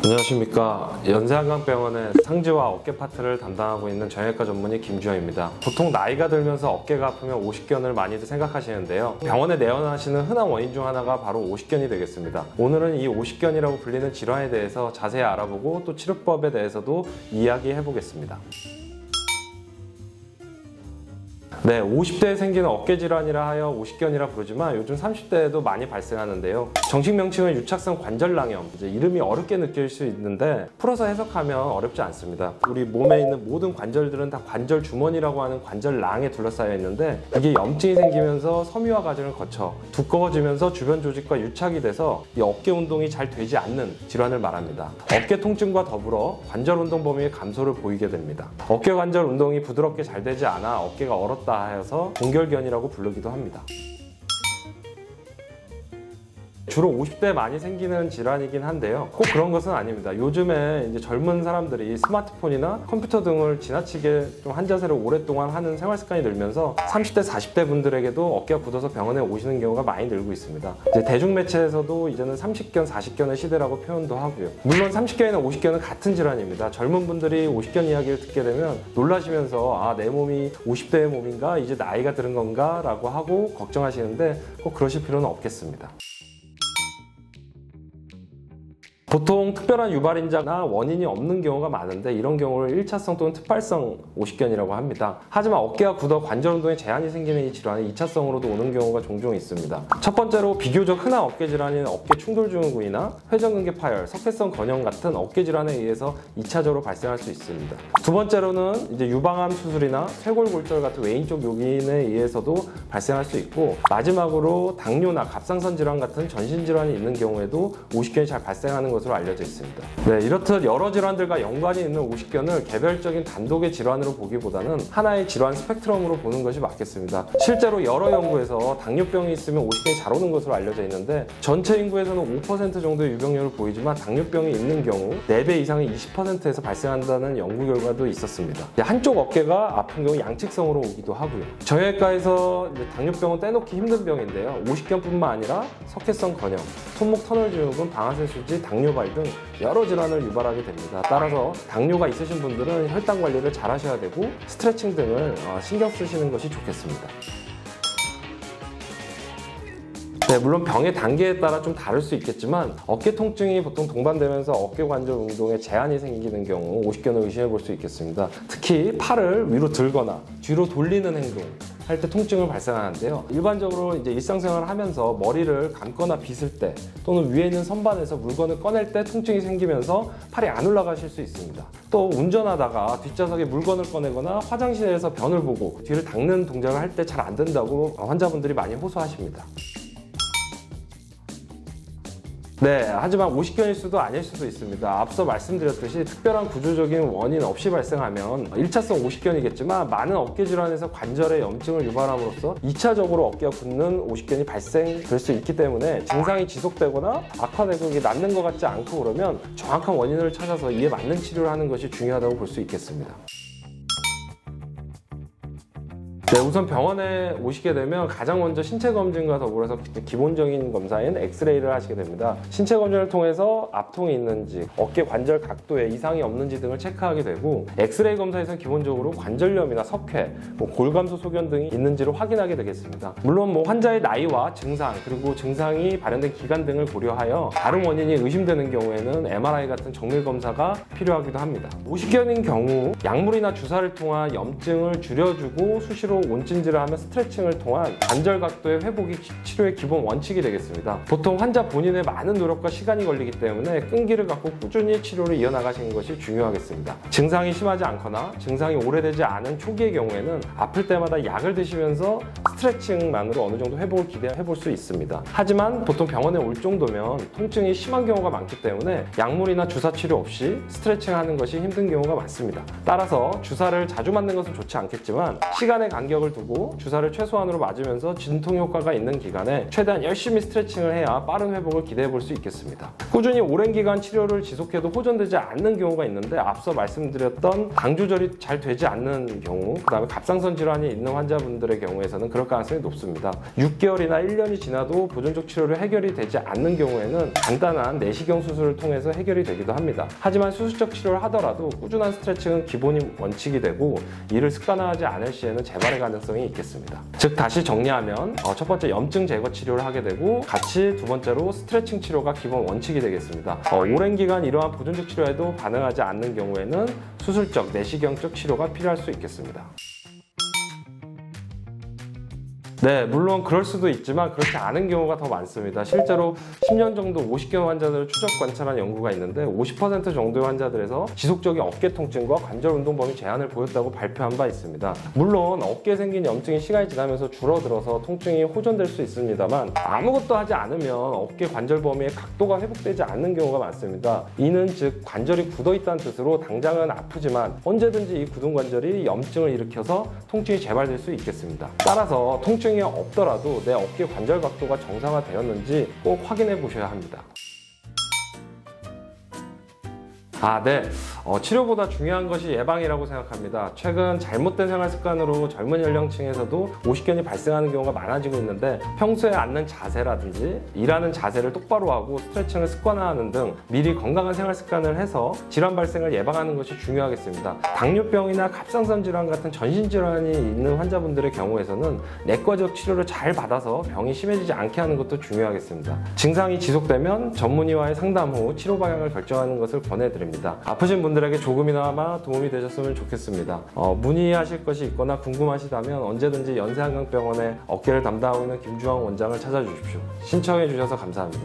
안녕하십니까. 연세한강병원의 상지와 어깨 파트를 담당하고 있는 정형외과 전문의 김주영입니다. 보통 나이가 들면서 어깨가 아프면 오십견을 많이들 생각하시는데요. 병원에 내원하시는 흔한 원인 중 하나가 바로 오십견이 되겠습니다. 오늘은 이 오십견이라고 불리는 질환에 대해서 자세히 알아보고 또 치료법에 대해서도 이야기해 보겠습니다. 네, 50대에 생기는 어깨 질환이라 하여 오십견이라 부르지만 요즘 30대에도 많이 발생하는데요. 정식 명칭은 유착성 관절낭염, 이름이 어렵게 느낄 수 있는데 풀어서 해석하면 어렵지 않습니다. 우리 몸에 있는 모든 관절들은 다 관절 주머니라고 하는 관절낭에 둘러싸여 있는데 이게 염증이 생기면서 섬유화 과정을 거쳐 두꺼워지면서 주변 조직과 유착이 돼서 이 어깨 운동이 잘 되지 않는 질환을 말합니다. 어깨 통증과 더불어 관절 운동 범위의 감소를 보이게 됩니다. 어깨 관절 운동이 부드럽게 잘 되지 않아 어깨가 얼었다 하여서 동결견이라고 부르기도 합니다. 주로 50대에 많이 생기는 질환이긴 한데요. 꼭 그런 것은 아닙니다. 요즘에 이제 젊은 사람들이 스마트폰이나 컴퓨터 등을 지나치게 좀 한 자세로 오랫동안 하는 생활 습관이 늘면서 30대, 40대 분들에게도 어깨가 굳어서 병원에 오시는 경우가 많이 늘고 있습니다. 이제 대중매체에서도 이제는 30견, 40견의 시대라고 표현도 하고요. 물론 30견이나 50견은 같은 질환입니다. 젊은 분들이 50견 이야기를 듣게 되면 놀라시면서 아, 내 몸이 50대의 몸인가? 이제 나이가 들은 건가? 라고 하고 걱정하시는데 꼭 그러실 필요는 없겠습니다. 보통 특별한 유발인자나 원인이 없는 경우가 많은데 이런 경우를 1차성 또는 특발성 오십견이라고 합니다. 하지만 어깨가 굳어 관절 운동에 제한이 생기는 이 질환은 2차성으로도 오는 경우가 종종 있습니다. 첫 번째로 비교적 흔한 어깨 질환인 어깨 충돌증후군이나 회전근개 파열, 석회성 건형 같은 어깨 질환에 의해서 2차적으로 발생할 수 있습니다. 두 번째로는 이제 유방암 수술이나 쇄골골절 같은 외인쪽 요인에 의해서도 발생할 수 있고, 마지막으로 당뇨나 갑상선 질환 같은 전신 질환이 있는 경우에도 오십견이 잘 발생하는 것으로 알려져 있습니다. 네, 이렇듯 여러 질환들과 연관이 있는 오십견을 개별적인 단독의 질환으로 보기보다는 하나의 질환 스펙트럼으로 보는 것이 맞겠습니다. 실제로 여러 연구에서 당뇨병이 있으면 오십견이 잘 오는 것으로 알려져 있는데 전체 인구에서는 5% 정도의 유병률을 보이지만 당뇨병이 있는 경우 4배 이상의 20%에서 발생한다는 연구 결과도 있었습니다. 한쪽 어깨가 아픈 경우 양측성으로 오기도 하고요. 정형외과에서 당뇨병은 떼놓기 힘든 병인데요. 오십견뿐만 아니라 석회성 건형, 손목 터널 증후군, 방아쇠 수지, 당뇨발 등 여러 질환을 유발하게 됩니다. 따라서 당뇨가 있으신 분들은 혈당 관리를 잘 하셔야 되고 스트레칭 등을 신경 쓰시는 것이 좋겠습니다. 네, 물론 병의 단계에 따라 좀 다를 수 있겠지만 어깨 통증이 보통 동반되면서 어깨 관절 운동에 제한이 생기는 경우 오십견을 의심해 볼 수 있겠습니다. 특히 팔을 위로 들거나 뒤로 돌리는 행동 할 때 통증을 발생하는데요. 일반적으로 이제 일상생활을 하면서 머리를 감거나 빗을 때 또는 위에 있는 선반에서 물건을 꺼낼 때 통증이 생기면서 팔이 안 올라가실 수 있습니다. 또 운전하다가 뒷좌석에 물건을 꺼내거나 화장실에서 변을 보고 뒤를 닦는 동작을 할 때 잘 안 된다고 환자분들이 많이 호소하십니다. 네, 하지만 오십견일 수도 아닐 수도 있습니다. 앞서 말씀드렸듯이 특별한 구조적인 원인 없이 발생하면 1차성 오십견이겠지만 많은 어깨 질환에서 관절에 염증을 유발함으로써 2차적으로 어깨가 굳는 오십견이 발생될 수 있기 때문에 증상이 지속되거나 악화되고 이게 낫는 것 같지 않고 그러면 정확한 원인을 찾아서 이에 맞는 치료를 하는 것이 중요하다고 볼 수 있겠습니다. 네, 우선 병원에 오시게 되면 가장 먼저 신체 검진과 더불어서 기본적인 검사인 엑스레이를 하시게 됩니다. 신체 검진을 통해서 압통이 있는지, 어깨 관절 각도에 이상이 없는지 등을 체크하게 되고, 엑스레이 검사에서는 기본적으로 관절염이나 석회, 골감소 소견 등이 있는지를 확인하게 되겠습니다. 물론 환자의 나이와 증상, 그리고 증상이 발현된 기간 등을 고려하여 다른 원인이 의심되는 경우에는 MRI 같은 정밀 검사가 필요하기도 합니다. 오십견인 경우 약물이나 주사를 통한 염증을 줄여주고 수시로 온찜질을 하며 스트레칭을 통한 관절 각도의 회복이 치료의 기본 원칙이 되겠습니다. 보통 환자 본인의 많은 노력과 시간이 걸리기 때문에 끈기를 갖고 꾸준히 치료를 이어나가시는 것이 중요하겠습니다. 증상이 심하지 않거나 증상이 오래되지 않은 초기의 경우에는 아플 때마다 약을 드시면서 스트레칭만으로 어느 정도 회복을 기대해 볼 수 있습니다. 하지만 보통 병원에 올 정도면 통증이 심한 경우가 많기 때문에 약물이나 주사 치료 없이 스트레칭하는 것이 힘든 경우가 많습니다. 따라서 주사를 자주 맞는 것은 좋지 않겠지만 시간의 관계 간격을 두고 주사를 최소한으로 맞으면서 진통 효과가 있는 기간에 최대한 열심히 스트레칭을 해야 빠른 회복을 기대해 볼 수 있겠습니다. 꾸준히 오랜 기간 치료를 지속해도 호전되지 않는 경우가 있는데 앞서 말씀드렸던 당 조절이 잘 되지 않는 경우, 그 다음에 갑상선 질환이 있는 환자분들의 경우에서는 그럴 가능성이 높습니다. 6개월이나 1년이 지나도 보존적 치료를 해결이 되지 않는 경우에는 간단한 내시경 수술을 통해서 해결이 되기도 합니다. 하지만 수술적 치료를 하더라도 꾸준한 스트레칭은 기본이 원칙이 되고 이를 습관화하지 않을 시에는 재발의 가능성이 있겠습니다. 즉 다시 정리하면 첫 번째 염증 제거 치료를 하게 되고 같이 두 번째로 스트레칭 치료가 기본 원칙이 되겠습니다. 오랜 기간 이러한 보존적 치료에도 반응하지 않는 경우에는 수술적 내시경적 치료가 필요할 수 있겠습니다. 네, 물론 그럴 수도 있지만 그렇지 않은 경우가 더 많습니다. 실제로 10년 정도 50견 환자들을 추적 관찰한 연구가 있는데 50% 정도의 환자들에서 지속적인 어깨 통증과 관절 운동 범위 제한을 보였다고 발표한 바 있습니다. 물론 어깨에 생긴 염증이 시간이 지나면서 줄어들어서 통증이 호전될 수 있습니다만 아무것도 하지 않으면 어깨 관절 범위의 각도가 회복되지 않는 경우가 많습니다. 이는 즉 관절이 굳어 있다는 뜻으로 당장은 아프지만 언제든지 이 굳은 관절이 염증을 일으켜서 통증이 재발될 수 있겠습니다. 따라서 통증이 없더라도 내 어깨 관절 각도가 정상화되었는지 꼭 확인해 보셔야 합니다. 네. 치료보다 중요한 것이 예방이라고 생각합니다. 최근 잘못된 생활 습관으로 젊은 연령층에서도 오십견이 발생하는 경우가 많아지고 있는데 평소에 앉는 자세라든지 일하는 자세를 똑바로 하고 스트레칭을 습관화하는 등 미리 건강한 생활 습관을 해서 질환 발생을 예방하는 것이 중요하겠습니다. 당뇨병이나 갑상선 질환 같은 전신 질환이 있는 환자분들의 경우에서는 내과적 치료를 잘 받아서 병이 심해지지 않게 하는 것도 중요하겠습니다. 증상이 지속되면 전문의와의 상담 후 치료 방향을 결정하는 것을 권해드립니다. 아프신 분들에게 조금이나마 도움이 되셨으면 좋겠습니다. 문의하실 것이 있거나 궁금하시다면 언제든지 연세한강병원의 어깨를 담당하고 있는 김주황 원장을 찾아주십시오. 신청해 주셔서 감사합니다.